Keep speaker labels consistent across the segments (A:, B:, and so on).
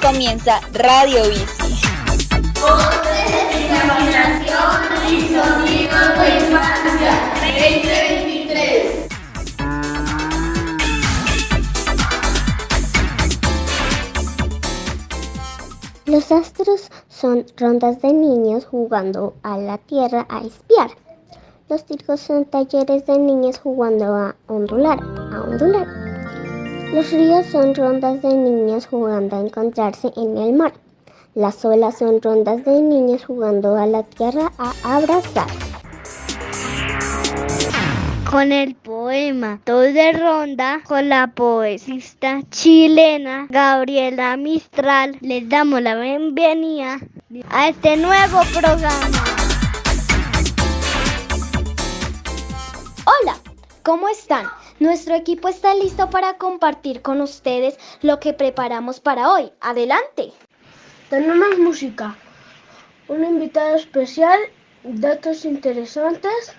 A: Comienza Radio Bici.
B: Voces de imaginación y sonidos de infancia 2023.
C: Los astros son rondas de niños jugando a la tierra a espiar. Los circos son talleres de niños jugando a ondular. Los ríos son rondas de niños jugando a encontrarse en el mar. Las olas son rondas de niños jugando a la tierra a abrazar.
D: Con el poema Todo de Ronda, con la poetista chilena Gabriela Mistral, les damos la bienvenida a este nuevo programa.
E: Hola, ¿cómo están? Nuestro equipo está listo para compartir con ustedes lo que preparamos para hoy. ¡Adelante!
F: Tenemos música, un invitado especial, datos interesantes,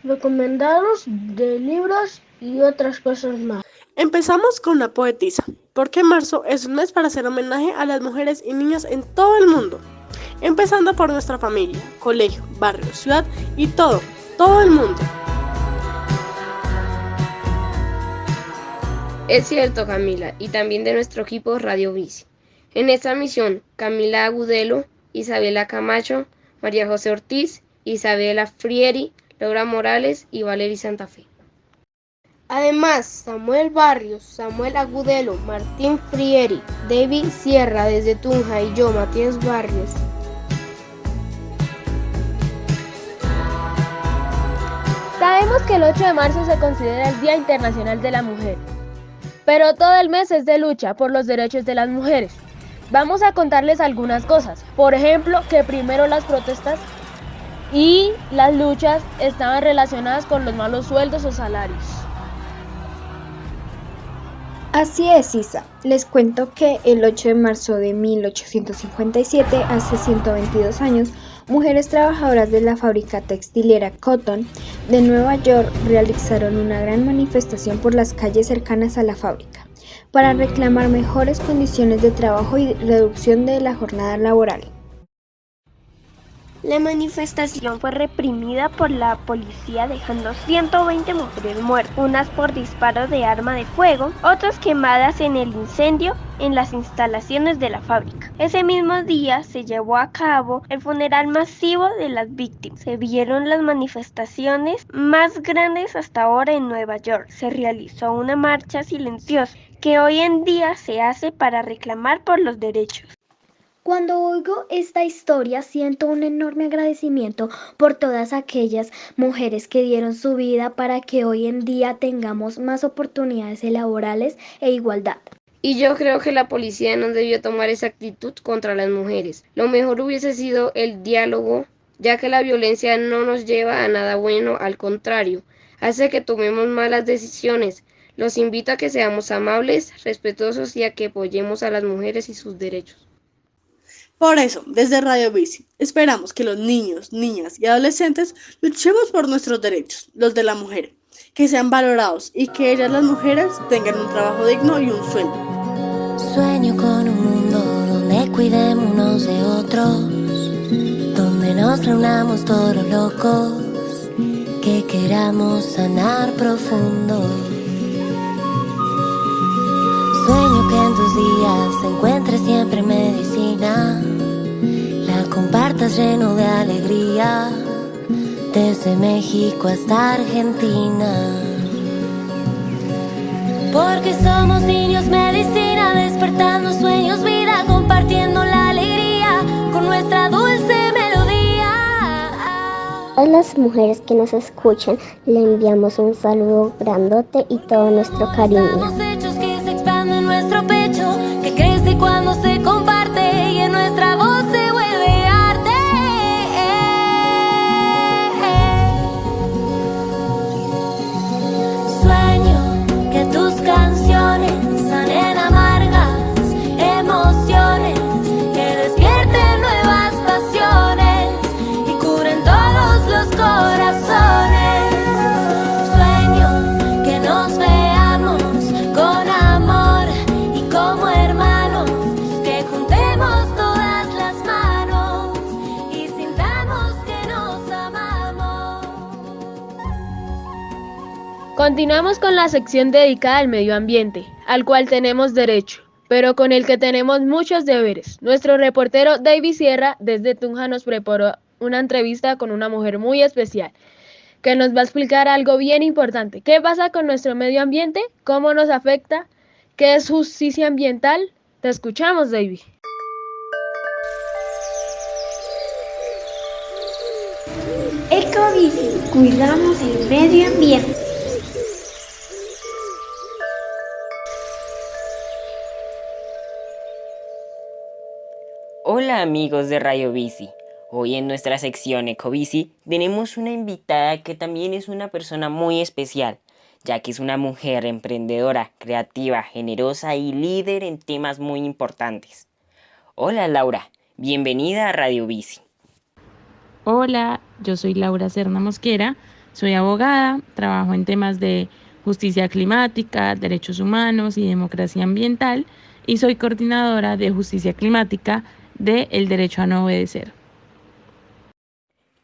F: recomendados de libros y otras cosas más.
G: Empezamos con la poetisa, porque marzo es un mes para hacer homenaje a las mujeres y niñas en todo el mundo, empezando por nuestra familia, colegio, barrio, ciudad y todo el mundo.
H: Es cierto, Camila, y también de nuestro equipo Radio Bici. En esta misión, Camila Agudelo, Isabela Camacho, María José Ortiz, Isabela Frieri, Laura Morales y Valery Santa Fe.
G: Además, Samuel Barrios, Samuel Agudelo, Martín Frieri, David Sierra desde Tunja y yo, Matías Barrios.
I: Sabemos que el 8 de marzo se considera el Día Internacional de la Mujer, pero todo el mes es de lucha por los derechos de las mujeres. Vamos a contarles algunas cosas, por ejemplo, que primero las protestas y las luchas estaban relacionadas con los malos sueldos o salarios.
J: Así es, Isa. Les cuento que el 8 de marzo de 1857, hace 122 años, mujeres trabajadoras de la fábrica textilera Cotton de Nueva York realizaron una gran manifestación por las calles cercanas a la fábrica para reclamar mejores condiciones de trabajo y reducción de la jornada laboral.
D: La manifestación fue reprimida por la policía, dejando 120 mujeres muertas, unas por disparo de arma de fuego, otras quemadas en el incendio en las instalaciones de la fábrica. Ese mismo día se llevó a cabo el funeral masivo de las víctimas. Se vieron las manifestaciones más grandes hasta ahora en Nueva York. Se realizó una marcha silenciosa que hoy en día se hace para reclamar por los derechos.
E: Cuando oigo esta historia siento un enorme agradecimiento por todas aquellas mujeres que dieron su vida para que hoy en día tengamos más oportunidades laborales e igualdad.
H: Y yo creo que la policía no debió tomar esa actitud contra las mujeres. Lo mejor hubiese sido el diálogo, ya que la violencia no nos lleva a nada bueno, al contrario, hace que tomemos malas decisiones. Los invito a que seamos amables, respetuosos y a que apoyemos a las mujeres y sus derechos.
G: Por eso, desde Radio Bici, esperamos que los niños, niñas y adolescentes luchemos por nuestros derechos, los de la mujer, que sean valorados y que ellas, las mujeres, tengan un trabajo digno y un sueldo.
K: Sueño con un mundo donde cuidemos unos de otros, donde nos reunamos todos los locos, que queramos sanar profundo. Sueño que en tus días encuentres siempre medicina, la compartas lleno de alegría, desde México hasta Argentina. Porque somos niños medicina, despertando sueños vida, compartiendo la alegría con nuestra dulce melodía.
C: A todas las mujeres que nos escuchan le enviamos un saludo grandote y todo nuestro cariño.
K: Nuestro pecho que crece cuando se comparte y en nuestra voz se vuelve arte. Sueño que tus canciones sanen amargas emociones, que despierten nuevas pasiones y curen todos los corazones. Sueño que nos veamos con
I: Continuamos con la sección dedicada al medio ambiente, al cual tenemos derecho, pero con el que tenemos muchos deberes. Nuestro reportero David Sierra desde Tunja nos preparó una entrevista con una mujer muy especial, que nos va a explicar algo bien importante. ¿Qué pasa con nuestro medio ambiente? ¿Cómo nos afecta? ¿Qué es justicia ambiental? Te escuchamos, David.
B: Ecobici, cuidamos el medio ambiente.
L: Hola amigos de Radio Bici. Hoy en nuestra sección Ecobici tenemos una invitada que también es una persona muy especial, ya que es una mujer emprendedora, creativa, generosa y líder en temas muy importantes. Hola Laura, bienvenida a Radio Bici.
M: Hola, yo soy Laura Serna Mosquera, soy abogada, trabajo en temas de justicia climática, derechos humanos y democracia ambiental y soy coordinadora de justicia climática de El Derecho a No Obedecer.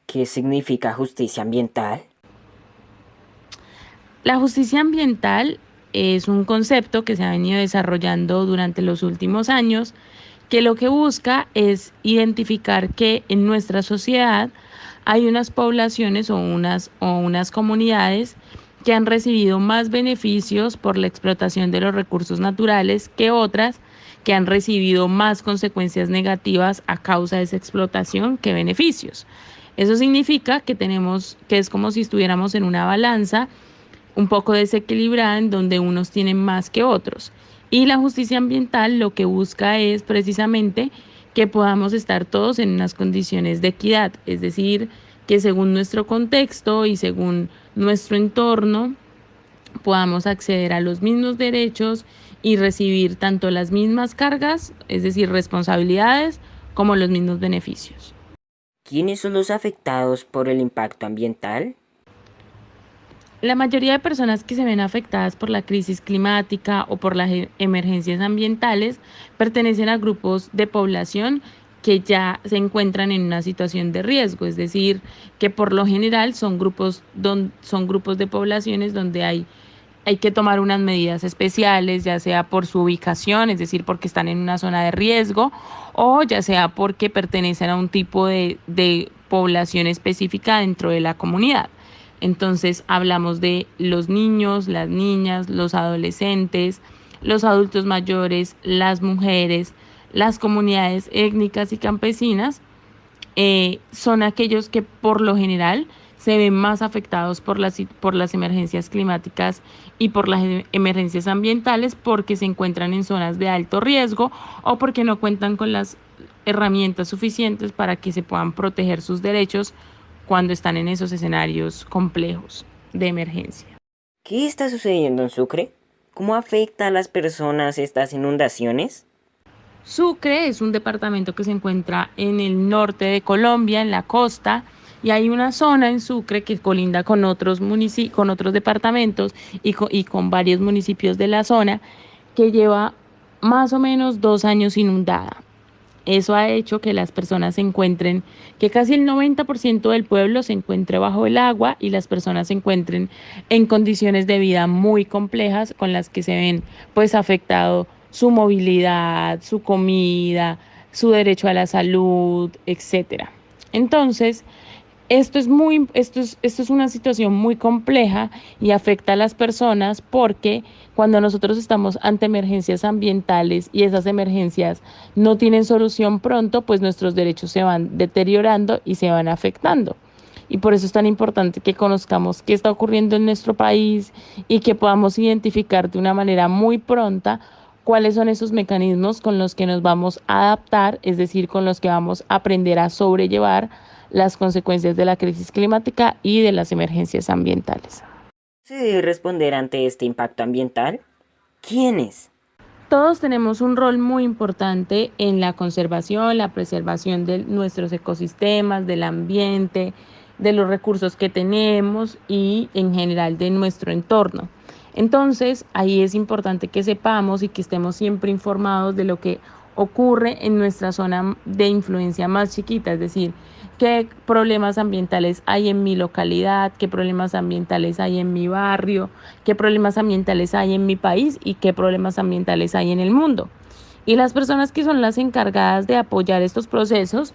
L: ¿Qué significa justicia ambiental?
M: La justicia ambiental es un concepto que se ha venido desarrollando durante los últimos años, que lo que busca es identificar que en nuestra sociedad hay unas poblaciones o unas comunidades que han recibido más beneficios por la explotación de los recursos naturales que otras que han recibido más consecuencias negativas a causa de esa explotación que beneficios. Eso significa que es como si estuviéramos en una balanza un poco desequilibrada en donde unos tienen más que otros. Y la justicia ambiental lo que busca es precisamente que podamos estar todos en unas condiciones de equidad, es decir, que según nuestro contexto y según nuestro entorno podamos acceder a los mismos derechos y recibir tanto las mismas cargas, es decir, responsabilidades, como los mismos beneficios.
L: ¿Quiénes son los afectados por el impacto ambiental?
M: La mayoría de personas que se ven afectadas por la crisis climática o por las emergencias ambientales pertenecen a grupos de población que ya se encuentran en una situación de riesgo, es decir, que por lo general son grupos de poblaciones donde hay que tomar unas medidas especiales, ya sea por su ubicación, es decir, porque están en una zona de riesgo, o ya sea porque pertenecen a un tipo de población específica dentro de la comunidad. Entonces hablamos de los niños, las niñas, los adolescentes, los adultos mayores, las mujeres, las comunidades étnicas y campesinas, son aquellos que por lo general se ven más afectados por las emergencias climáticas y por las emergencias ambientales porque se encuentran en zonas de alto riesgo o porque no cuentan con las herramientas suficientes para que se puedan proteger sus derechos cuando están en esos escenarios complejos de emergencia.
L: ¿Qué está sucediendo en Sucre? ¿Cómo afecta a las personas estas inundaciones?
M: Sucre es un departamento que se encuentra en el norte de Colombia, en la costa, y hay una zona en Sucre que colinda con otros departamentos y con varios municipios de la zona que lleva más o menos 2 años inundada. Eso ha hecho que las personas que casi el 90% del pueblo se encuentre bajo el agua y las personas se encuentren en condiciones de vida muy complejas con las que se ven pues afectado su movilidad, su comida, su derecho a la salud, etcétera. Entonces, esto es una situación muy compleja y afecta a las personas porque cuando nosotros estamos ante emergencias ambientales y esas emergencias no tienen solución pronto, pues nuestros derechos se van deteriorando y se van afectando. Y por eso es tan importante que conozcamos qué está ocurriendo en nuestro país y que podamos identificar de una manera muy pronta cuáles son esos mecanismos con los que nos vamos a adaptar, es decir, con los que vamos a aprender a sobrellevar las consecuencias de la crisis climática y de las emergencias ambientales.
L: ¿Se debe responder ante este impacto ambiental? ¿Quiénes?
M: Todos tenemos un rol muy importante en la conservación, la preservación de nuestros ecosistemas, del ambiente, de los recursos que tenemos y en general de nuestro entorno. Entonces, ahí es importante que sepamos y que estemos siempre informados de lo que ocurre en nuestra zona de influencia más chiquita, es decir, qué problemas ambientales hay en mi localidad, qué problemas ambientales hay en mi barrio, qué problemas ambientales hay en mi país y qué problemas ambientales hay en el mundo. Y las personas que son las encargadas de apoyar estos procesos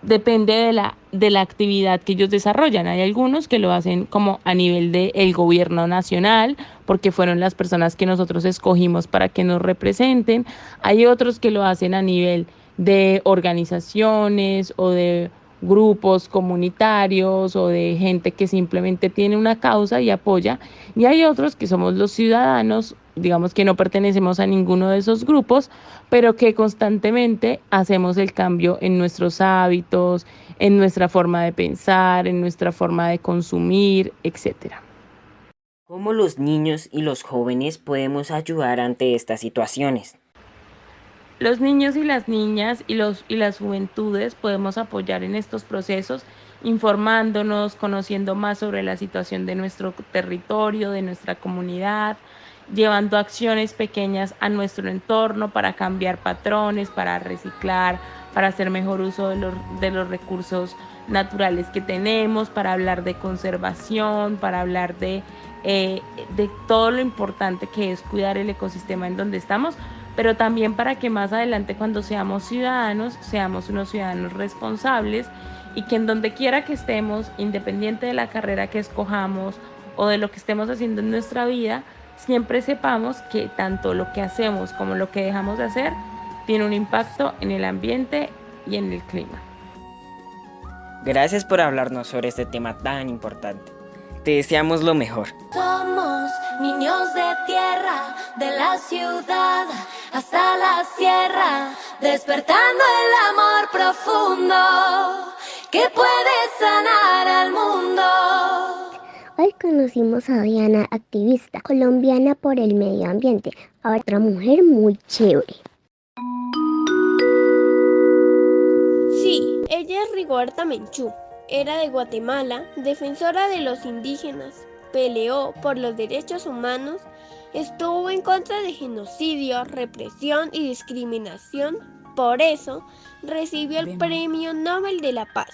M: depende de la actividad que ellos desarrollan. Hay algunos que lo hacen como a nivel del gobierno nacional, porque fueron las personas que nosotros escogimos para que nos representen. Hay otros que lo hacen a nivel de organizaciones o de grupos comunitarios o de gente que simplemente tiene una causa y apoya. Y hay otros que somos los ciudadanos, digamos que no pertenecemos a ninguno de esos grupos, pero que constantemente hacemos el cambio en nuestros hábitos, en nuestra forma de pensar, en nuestra forma de consumir, etc.
L: ¿Cómo los niños y los jóvenes podemos ayudar ante estas situaciones?
M: Los niños y las niñas y las juventudes podemos apoyar en estos procesos informándonos, conociendo más sobre la situación de nuestro territorio, de nuestra comunidad, llevando acciones pequeñas a nuestro entorno para cambiar patrones, para reciclar, para hacer mejor uso de los recursos naturales que tenemos, para hablar de conservación, para hablar de todo lo importante que es cuidar el ecosistema en donde estamos, pero también para que más adelante cuando seamos ciudadanos, seamos unos ciudadanos responsables y que en donde quiera que estemos, independiente de la carrera que escojamos o de lo que estemos haciendo en nuestra vida, siempre sepamos que tanto lo que hacemos como lo que dejamos de hacer tiene un impacto en el ambiente y en el clima.
L: Gracias por hablarnos sobre este tema tan importante. Te deseamos lo mejor.
K: Somos niños de tierra, de la ciudad hasta la sierra, despertando el amor profundo que puede sanar al mundo.
C: Hoy conocimos a Diana, activista colombiana por el medio ambiente, a otra mujer muy chévere.
D: Sí, ella es Rigoberta Menchú. Era de Guatemala, defensora de los indígenas, peleó por los derechos humanos, estuvo en contra de genocidio, represión y discriminación. Por eso, recibió el Premio Nobel de la Paz.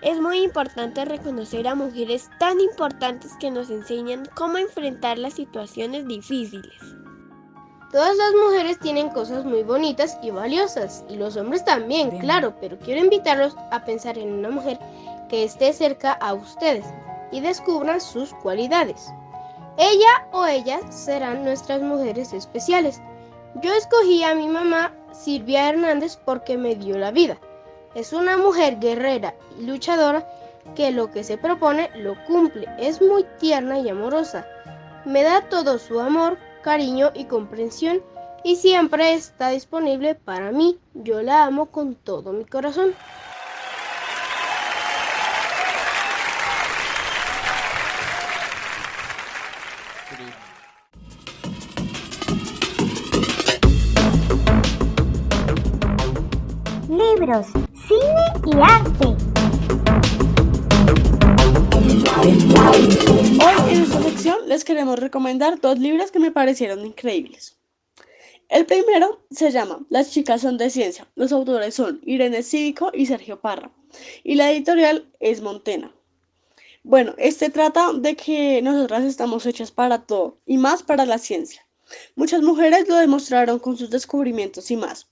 D: Es muy importante reconocer a mujeres tan importantes que nos enseñan cómo enfrentar las situaciones difíciles.
F: Todas las mujeres tienen cosas muy bonitas y valiosas, y los hombres también, claro, pero quiero invitarlos a pensar en una mujer que esté cerca a ustedes y descubran sus cualidades. Ella o ellas serán nuestras mujeres especiales. Yo escogí a mi mamá, Silvia Hernández, porque me dio la vida. Es una mujer guerrera y luchadora que lo que se propone lo cumple. Es muy tierna y amorosa. Me da todo su amor, cariño y comprensión y siempre está disponible para mí. Yo la amo con todo mi corazón.
B: Libros, cine y arte.
G: Hoy en esta sección les queremos recomendar 2 libros que me parecieron increíbles. El primero se llama Las chicas son de ciencia. Los autores son Irene Cívico y Sergio Parra. Y la editorial es Montena. Bueno, este trata de que nosotras estamos hechas para todo y más para la ciencia. Muchas mujeres lo demostraron con sus descubrimientos y más.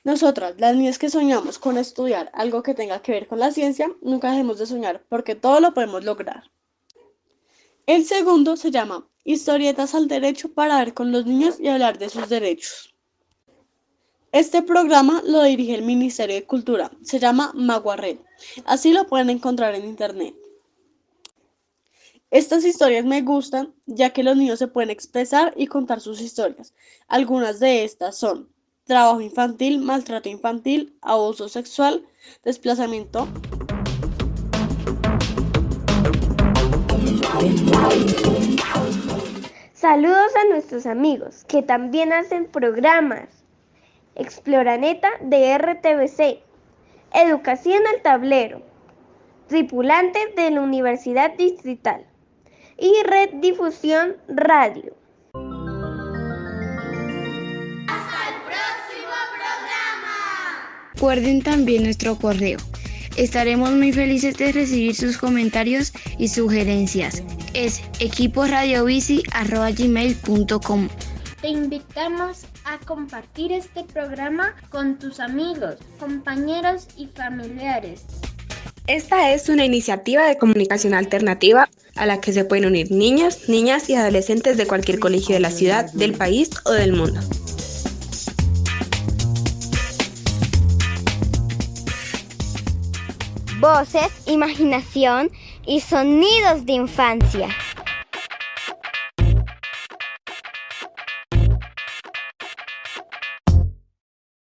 G: Nosotras, las niñas que soñamos con estudiar algo que tenga que ver con la ciencia, nunca dejemos de soñar porque todo lo podemos lograr. El segundo se llama Historietas al Derecho para ver con los niños y hablar de sus derechos. Este programa lo dirige el Ministerio de Cultura, se llama Maguarred, así lo pueden encontrar en internet. Estas historias me gustan ya que los niños se pueden expresar y contar sus historias. Algunas de estas son trabajo infantil, maltrato infantil, abuso sexual, desplazamiento.
D: Saludos a nuestros amigos que también hacen programas. Exploraneta de RTBC, Educación al Tablero, Tripulantes de la Universidad Distrital y Red Difusión Radio.
K: Hasta el próximo programa.
N: Recuerden también nuestro correo. Estaremos muy felices de recibir sus comentarios y sugerencias. Es equiporadiobici@gmail.com.
B: Te invitamos a compartir este programa con tus amigos, compañeros y familiares.
O: Esta es una iniciativa de comunicación alternativa a la que se pueden unir niños, niñas y adolescentes de cualquier colegio de la ciudad, del país o del mundo.
C: Voces, imaginación y sonidos de infancia.